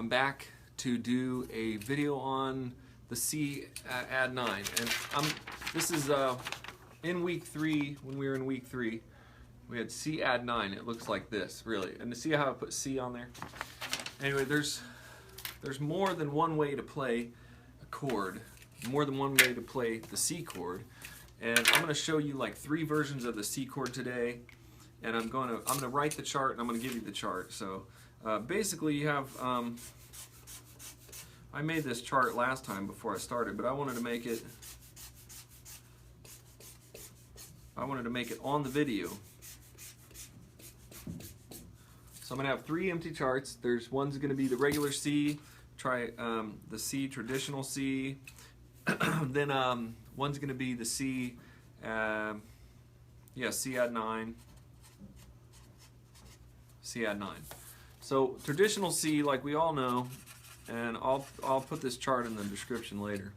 I'm back to do a video on the Cadd9, and this is in week 3. When we were in week 3, we had Cadd9. It looks like this, really. And to see how I put C on there. Anyway, there's more than one way to play a chord, more than one way to play the C chord, and I'm going to show you like 3 versions of the C chord today. And I'm going to write the chart, and I'm going to give you the chart. So basically, you have I made this chart last time before I started, but I wanted to make it on the video. So I'm going to have 3 empty charts. There's one's going to be the regular C, the C traditional C. Then one's going to be the C, Cadd9. Cadd9. So traditional C, like we all know, and I'll put this chart in the description later.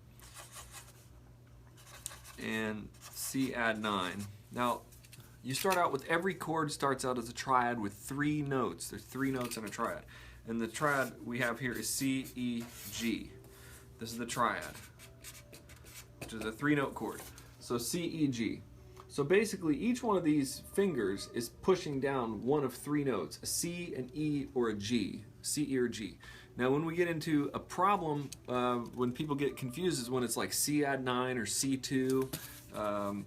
And Cadd9. Now, you start out with every chord starts out as a triad with 3 notes. There's 3 notes in a triad, and the triad we have here is C, E, G. This is the triad, which is a 3-note chord. So C, E, G. So basically, each one of these fingers is pushing down one of 3 notes, a C, an E, or a G. C, E, or G. Now, when we get into a problem, when people get confused is when it's like Cadd9 or C2,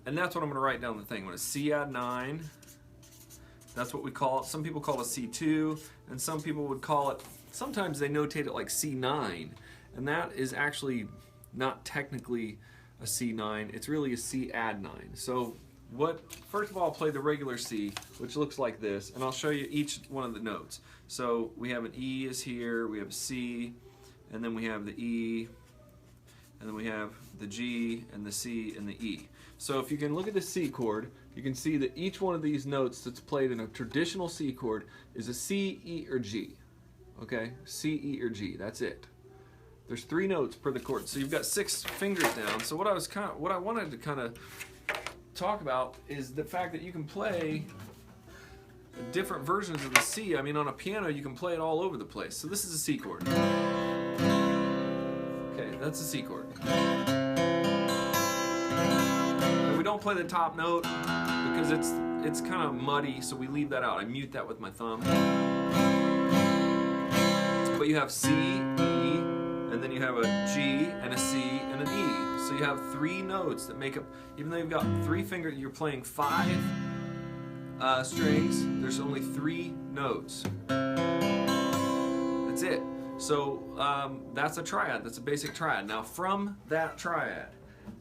and that's what I'm going to write down the thing. When it's Cadd9, that's what we call it. Some people call it C2, and some people would call it, sometimes they notate it like C9, and that is actually not technically a C9, it's really a Cadd9. So first of all, I'll play the regular C, which looks like this, and I'll show you each one of the notes. So we have an E is here, we have a C, and then we have the E, and then we have the G, and the C, and the E. So if you can look at the C chord, you can see that each one of these notes that's played in a traditional C chord is a C, E, or G. Okay, C, E, or G, that's it. There's 3 notes per the chord, so you've got 6 fingers down. So what I wanted to kind of talk about is the fact that you can play different versions of the C. I mean, on a piano, you can play it all over the place. So this is a C chord. Okay, that's a C chord. And we don't play the top note because it's kind of muddy, so we leave that out. I mute that with my thumb. But you have C, E, and then you have a G and a C and an E. So you have 3 notes that make up, even though you've got 3 fingers, you're playing 5 strings, there's only 3 notes. That's it. So that's a triad, that's a basic triad. Now from that triad,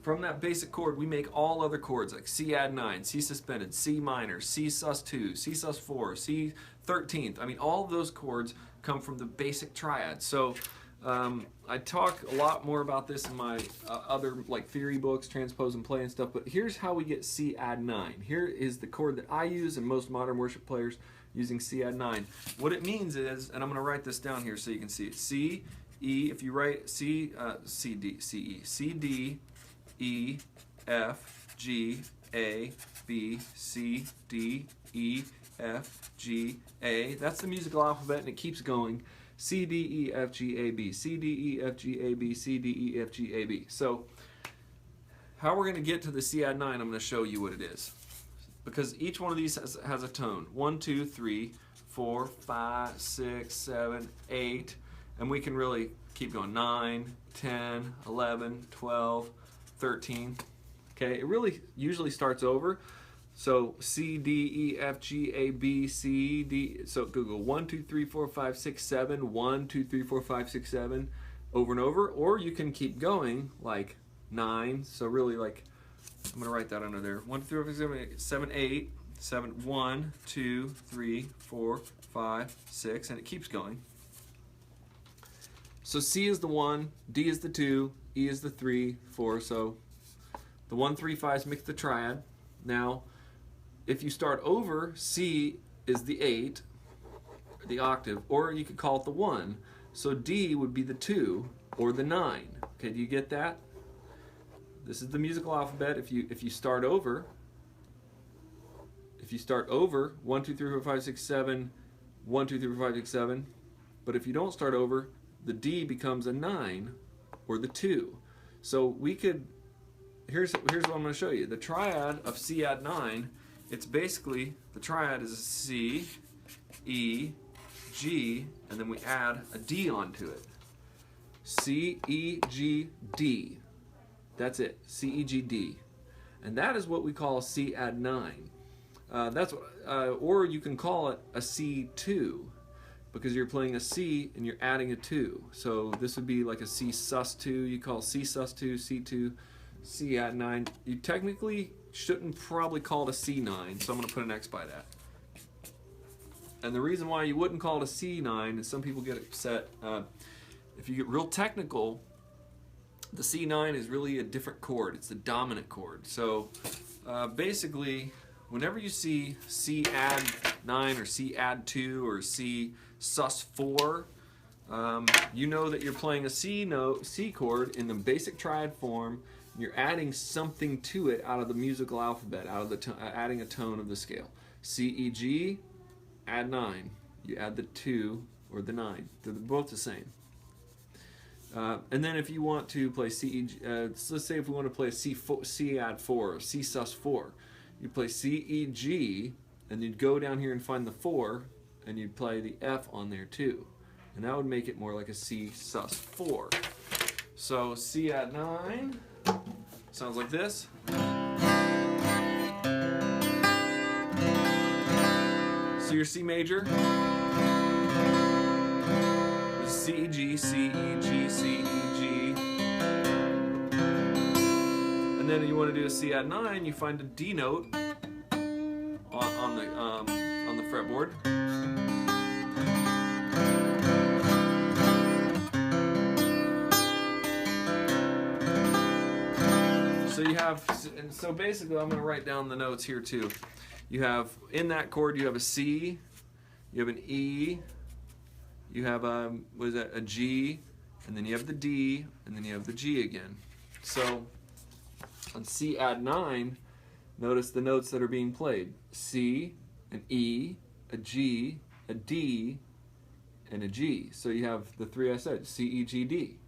from that basic chord, we make all other chords like Cadd9, C suspended, C minor, C sus2, C sus4, C 13th. I mean, all of those chords come from the basic triad. So I talk a lot more about this in my other like theory books, transpose and play and stuff, but here's how we get Cadd9. Here is the chord that I use and most modern worship players using Cadd9. What it means is, and I'm going to write this down here so you can see it, C, E, if you write C, C, D, C, E, C, D, E, F, G, A, B, C, D, E, F, G, A. That's the musical alphabet, and it keeps going. C, D, E, F, G, A, B, C, D, E, F, G, A, B, C, D, E, F, G, A, B. So how we're going to get to the Cadd9, I'm going to show you what it is. Because each one of these has a tone. 1, 2, 3, 4, 5, 6, 7, 8. And we can really keep going. 9, 10, 11, 12, 13. Okay, it really usually starts over. So C, D, E, F, G, A, B, C, D. So Google 1, 2, 3, 4, 5, 6, 7. 1, 2, 3, 4, 5, 6, 7. Over and over. Or you can keep going like 9. So really like, I'm going to write that under there. 1, 2, 3, 4, 5, 6, 7, 8. 7, 1, 2, 3, 4, 5, 6. And it keeps going. So C is the 1, D is the 2, E is the 3, 4. So the 1, 3, 5s make the triad. Now, if you start over, C is the 8, the octave, or you could call it the 1. So D would be the 2 or the 9. Okay, do you get that? This is the musical alphabet. If you start over, 1, 2, 3, 4, 5, 6, 7, 1, 2, 3, 4, 5, 6, 7. But if you don't start over, the D becomes a 9 or the 2. So we could, here's what I'm going to show you. The triad of C add 9, it's basically, the triad is a C, E, G, and then we add a D onto it. C, E, G, D. That's it. C, E, G, D. And that is what we call a C add 9. Or you can call it a C2 because you're playing a C and you're adding a 2. So this would be like a C sus2. You call C sus2, C2, C add 9. You technically shouldn't probably call it a C9, so I'm going to put an X by that. And the reason why you wouldn't call it a C9 is some people get upset. If you get real technical, the C9 is really a different chord. It's the dominant chord. So basically, whenever you see C add 9 or C add 2 or C sus4, you know that you're playing a C chord in the basic triad form. And you're adding something to it out of the musical alphabet, out of the adding a tone of the scale. C, E, G, add 9. You add the 2 or the 9. They're both the same. And then if you want to play C, E, G, so let's say if we want to play a C add 4 or C sus 4, you play C, E, G, and you'd go down here and find the 4, and you'd play the F on there too. And that would make it more like a C sus 4. So C add 9 sounds like this. So your C major is C, E, G, C, E, G, C, E, G. And then you want to do a C add 9, you find a D note on the fretboard. So you have, and so basically I'm going to write down the notes here too. You have, in that chord, you have a C, you have an E, you have a, what is that, a G, and then you have the D, and then you have the G again. So on C add 9, notice the notes that are being played. C, an E, a G, a D, and a G. So you have the three I said, C, E, G, D.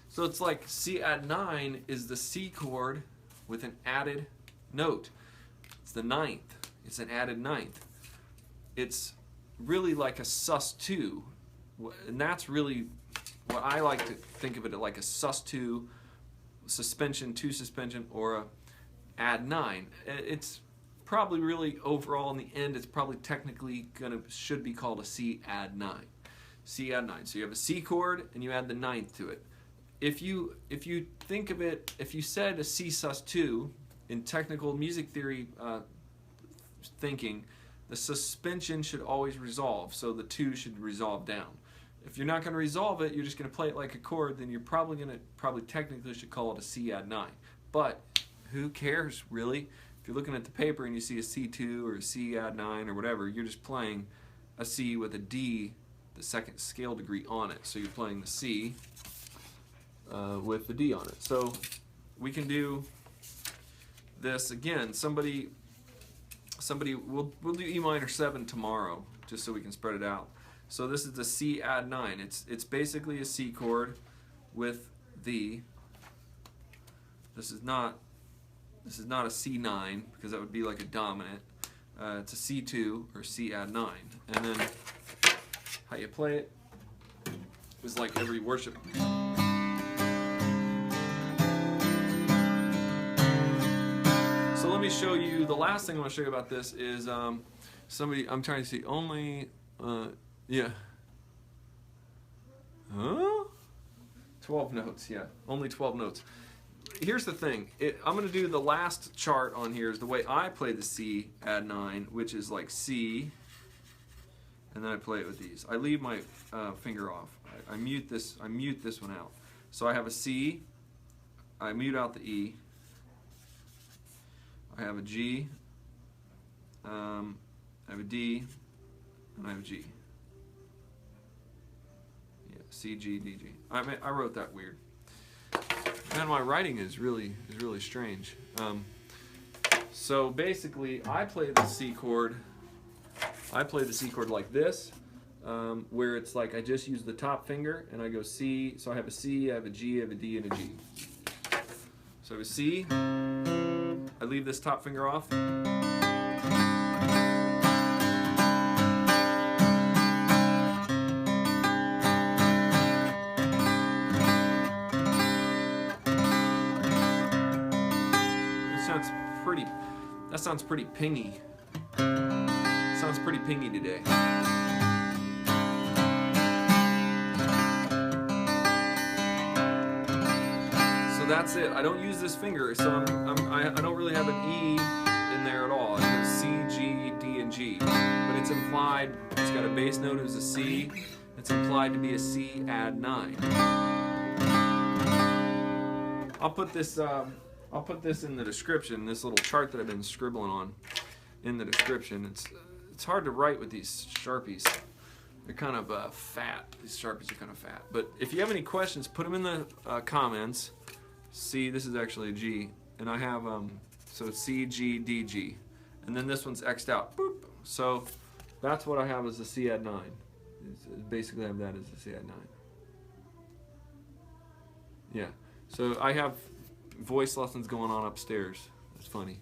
So it's like C add 9 is the C chord with an added note. It's the 9th. It's an added 9th. It's really like a sus2, and that's really what I like to think of it like a sus2 suspension, 2 suspension, or a add 9. It's probably really overall in the end it's probably technically should be called a C add 9. C add 9. So you have a C chord and you add the 9th to it. If you think of it, if you said a C sus2 in technical music theory thinking, the suspension should always resolve, so the 2 should resolve down. If you're not going to resolve it, you're just going to play it like a chord, then you're probably technically should call it a C add 9. But who cares, really? If you're looking at the paper and you see a C2 or a C add 9 or whatever, you're just playing a C with a D, the second scale degree on it. So you're playing the C with the D on it. So we can do this again. We'll do E minor 7 tomorrow, just so we can spread it out. So this is the C add 9. It's basically a C chord with the. This is not a C9 because that would be like a dominant. It's a C2 or C add 9, and then how you play it is like every worship. So let me show you, the last thing I want to show you about this is somebody, I'm trying to see, only, yeah. Huh? 12 notes, yeah, only 12 notes. Here's the thing, I'm going to do the last chart on here is the way I play the C add 9, which is like C, and then I play it with these. I leave my finger off. I mute this one out. So I have a C, I mute out the E, I have a G, I have a D, and I have a G. Yeah, C, G, D, G. I wrote that weird. Man, my writing is really strange. So basically, I play the C chord. I play the C chord like this. where it's like I just use the top finger and I go C. So I have a C, I have a G, I have a D, and a G. So I have a C. I leave this top finger off. That sounds pretty pingy. Sounds pretty pingy today. So that's it. I don't use this finger, so I don't really have an E in there at all. I have C, G, D, and G. But it's implied, it's got a bass note as a C. It's implied to be a C add 9. I'll put this in the description, this little chart that I've been scribbling on in the description. It's hard to write with these Sharpies. They're kind of fat. These Sharpies are kind of fat. But if you have any questions, put them in the comments. C, this is actually a G. And I have, so C, G, D, G. And then this one's X'd out. Boop. So that's what I have as a C add 9. Basically I have that as a C add 9. Yeah. So I have voice lessons going on upstairs. That's funny.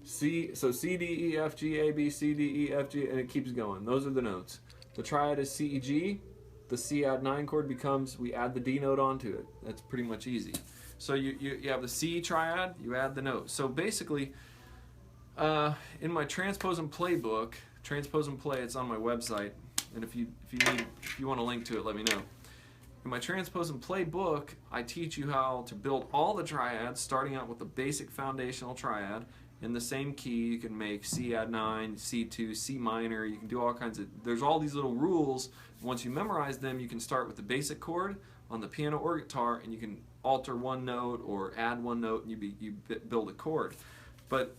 So C, D, E, F, G, A, B, C, D, E, F, G, and it keeps going. Those are the notes. The triad is C, E, G. The C add 9 chord becomes, we add the D note onto it. That's pretty much easy. So you have the C triad, you add the note. So basically, in my Transpose and Play book, Transpose and Play, it's on my website, and if you want a link to it, let me know. In my Transpose and Play book, I teach you how to build all the triads, starting out with the basic foundational triad. In the same key, you can make C add 9, C2, C minor, you can do all kinds of, there's all these little rules. Once you memorize them, you can start with the basic chord on the piano or guitar, and you can alter one note or add one note, and you build a chord. But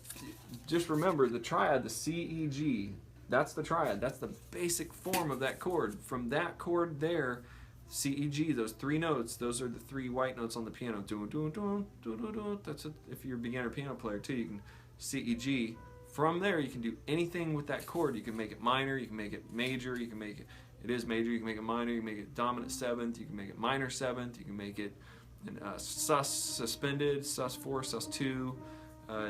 just remember, the triad, the C, E, G, that's the triad. That's the basic form of that chord. From that chord there, C, E, G, those three notes, those are the three white notes on the piano. Dun, dun, dun, dun, dun, dun. That's it. If you're a beginner piano player too, you can C, E, G. From there, you can do anything with that chord. You can make it minor, you can make it major, you can make it is major, you can make it minor, you can make it dominant 7th, you can make it minor 7th, you can make it sus suspended, sus 4, sus 2.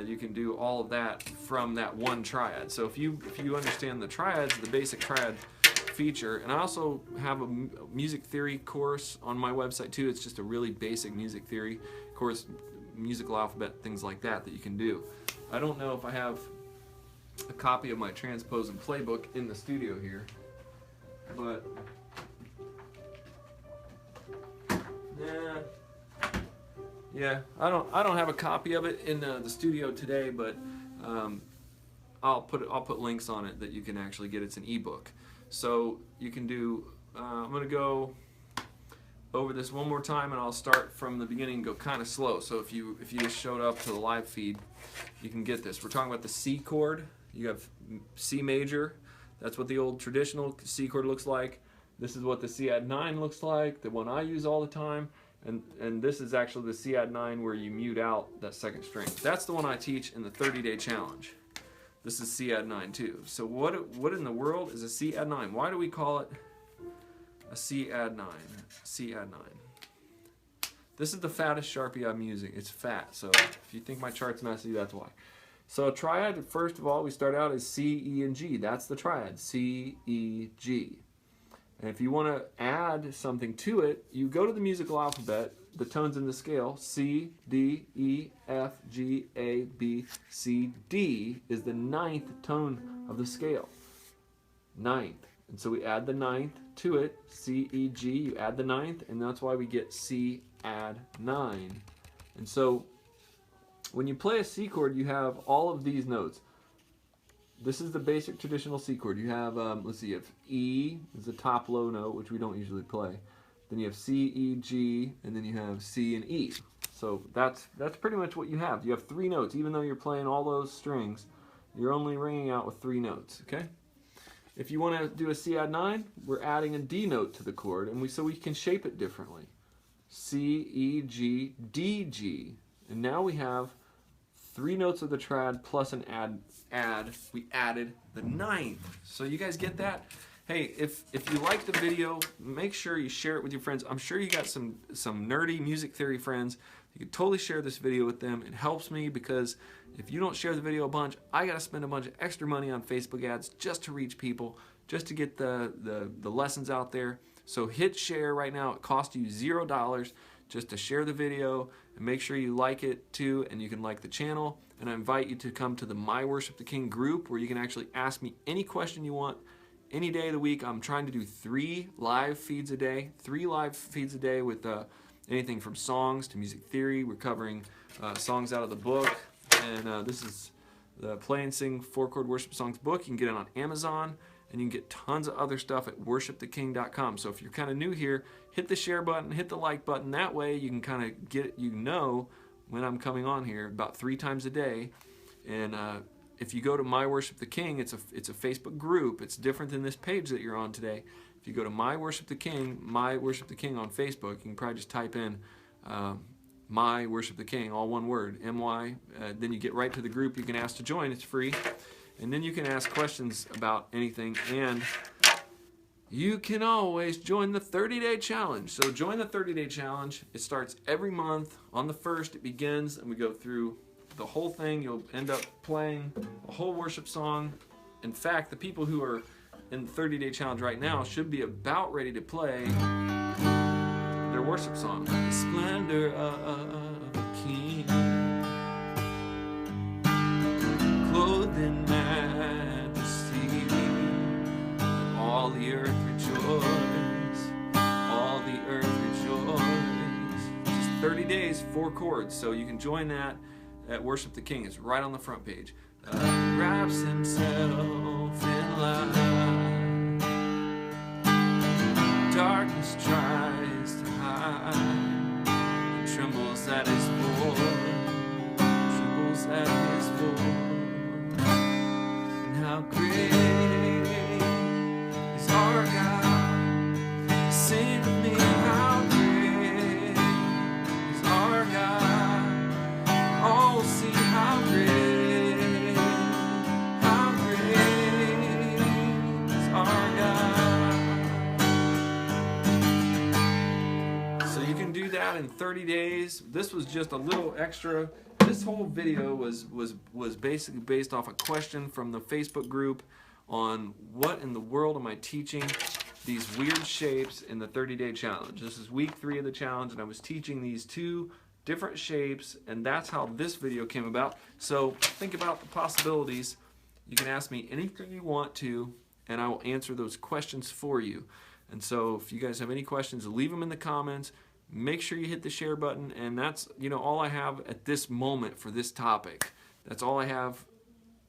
You can do all of that from that one triad. So if you understand the triads, the basic triad feature, and I also have a music theory course on my website too. It's just a really basic music theory course, musical alphabet, things like that you can do. I don't know if I have a copy of my Transpose and Play book in the studio here, but yeah, I don't have a copy of it in the studio today, but I'll put links on it that you can actually get. It's an ebook, so you can do. I'm gonna go over this one more time, and I'll start from the beginning and go kind of slow. So if you just showed up to the live feed, you can get this. We're talking about the C chord. You have C major. That's what the old traditional C chord looks like. This is what the C add 9 looks like, the one I use all the time. And this is actually the C add 9 where you mute out that second string. That's the one I teach in the 30-day challenge. This is C add 9 too. So what in the world is a C add 9? Why do we call it a C add 9? C add 9. This is the fattest Sharpie I'm using. It's fat, so if you think my chart's messy, that's why. So a triad, first of all, we start out as C, E, and G. That's the triad, C, E, G. And if you want to add something to it, you go to the musical alphabet, the tones in the scale, C, D, E, F, G, A, B, C, D is the 9th tone of the scale. 9th. And so we add the 9th to it, C, E, G, you add the 9th, and that's why we get C add 9. And so when you play a C chord, you have all of these notes. This is the basic traditional C chord. You have, let's see, you have E is the top low note, which we don't usually play. Then you have C, E, G, and then you have C and E. So that's pretty much what you have. You have 3 notes. Even though you're playing all those strings, you're only ringing out with 3 notes, okay? If you want to do a C add 9, we're adding a D note to the chord, and so we can shape it differently. C, E, G, D, G. And now we have 3 notes of the triad plus an add. We added the 9th. So you guys get that? Hey, if you like the video, make sure you share it with your friends. I'm sure you got some nerdy music theory friends. You can totally share this video with them. It helps me because if you don't share the video a bunch, I gotta spend a bunch of extra money on Facebook ads just to reach people, just to get the lessons out there. So hit share right now. It costs you $0 just to share the video, and make sure you like it too, and you can like the channel. And I invite you to come to the My Worship the King group, where you can actually ask me any question you want any day of the week. I'm trying to do 3 live feeds a day, 3 live feeds a day with anything from songs to music theory. We're covering songs out of the book, and this is the Play and Sing 4-chord worship songs book. You can get it on Amazon, and you can get tons of other stuff at worshiptheking.com. So if you're kind of new here, hit the share button, hit the like button. That way you can kind of get, when I'm coming on here about 3 times a day. And if you go to My Worship the King, it's a Facebook group. It's different than this page that you're on today. If you go to My Worship the King on Facebook, you can probably just type in My Worship the King, all one word, MY. Then you get right to the group. You can ask to join. It's free. And then you can ask questions about anything. And you can always join the 30-day challenge. So join the 30-day challenge. It starts every month. On the 1st, it begins, and we go through the whole thing. You'll end up playing a whole worship song. In fact, the people who are in the 30-day challenge right now should be about ready to play their worship song. The splendor of a king, clothed in majesty, and all the earth rejoice, all the earth rejoice. Just 30 days, 4 chords, so you can join that at Worship the King. It's right on the front page. Wraps himself in light, darkness tries to hide, and trembles at his voice, trembles at his voice. And how great is our God, sing with me, how great is our God. Oh, see how great, how great is our God. So you can do that in 30 days. This was just a little extra. This whole video was basically based off a question from the Facebook group on what in the world am I teaching these weird shapes in the 30-day challenge. This is week 3 of the challenge, and I was teaching these 2 different shapes, and that's how this video came about. So think about the possibilities. You can ask me anything you want to, and I will answer those questions for you. And so if you guys have any questions, leave them in the comments. Make sure you hit the share button, and that's all I have at this moment for this topic. That's all I have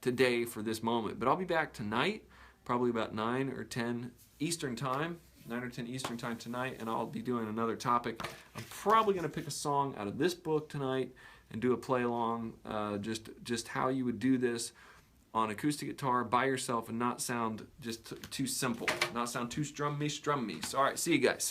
today for this moment. But I'll be back tonight, probably about 9 or 10 Eastern time. 9 or 10 Eastern time tonight, and I'll be doing another topic. I'm probably going to pick a song out of this book tonight and do a play along, just how you would do this on acoustic guitar by yourself and not sound just too simple, not sound too strummy. So all right, see you guys.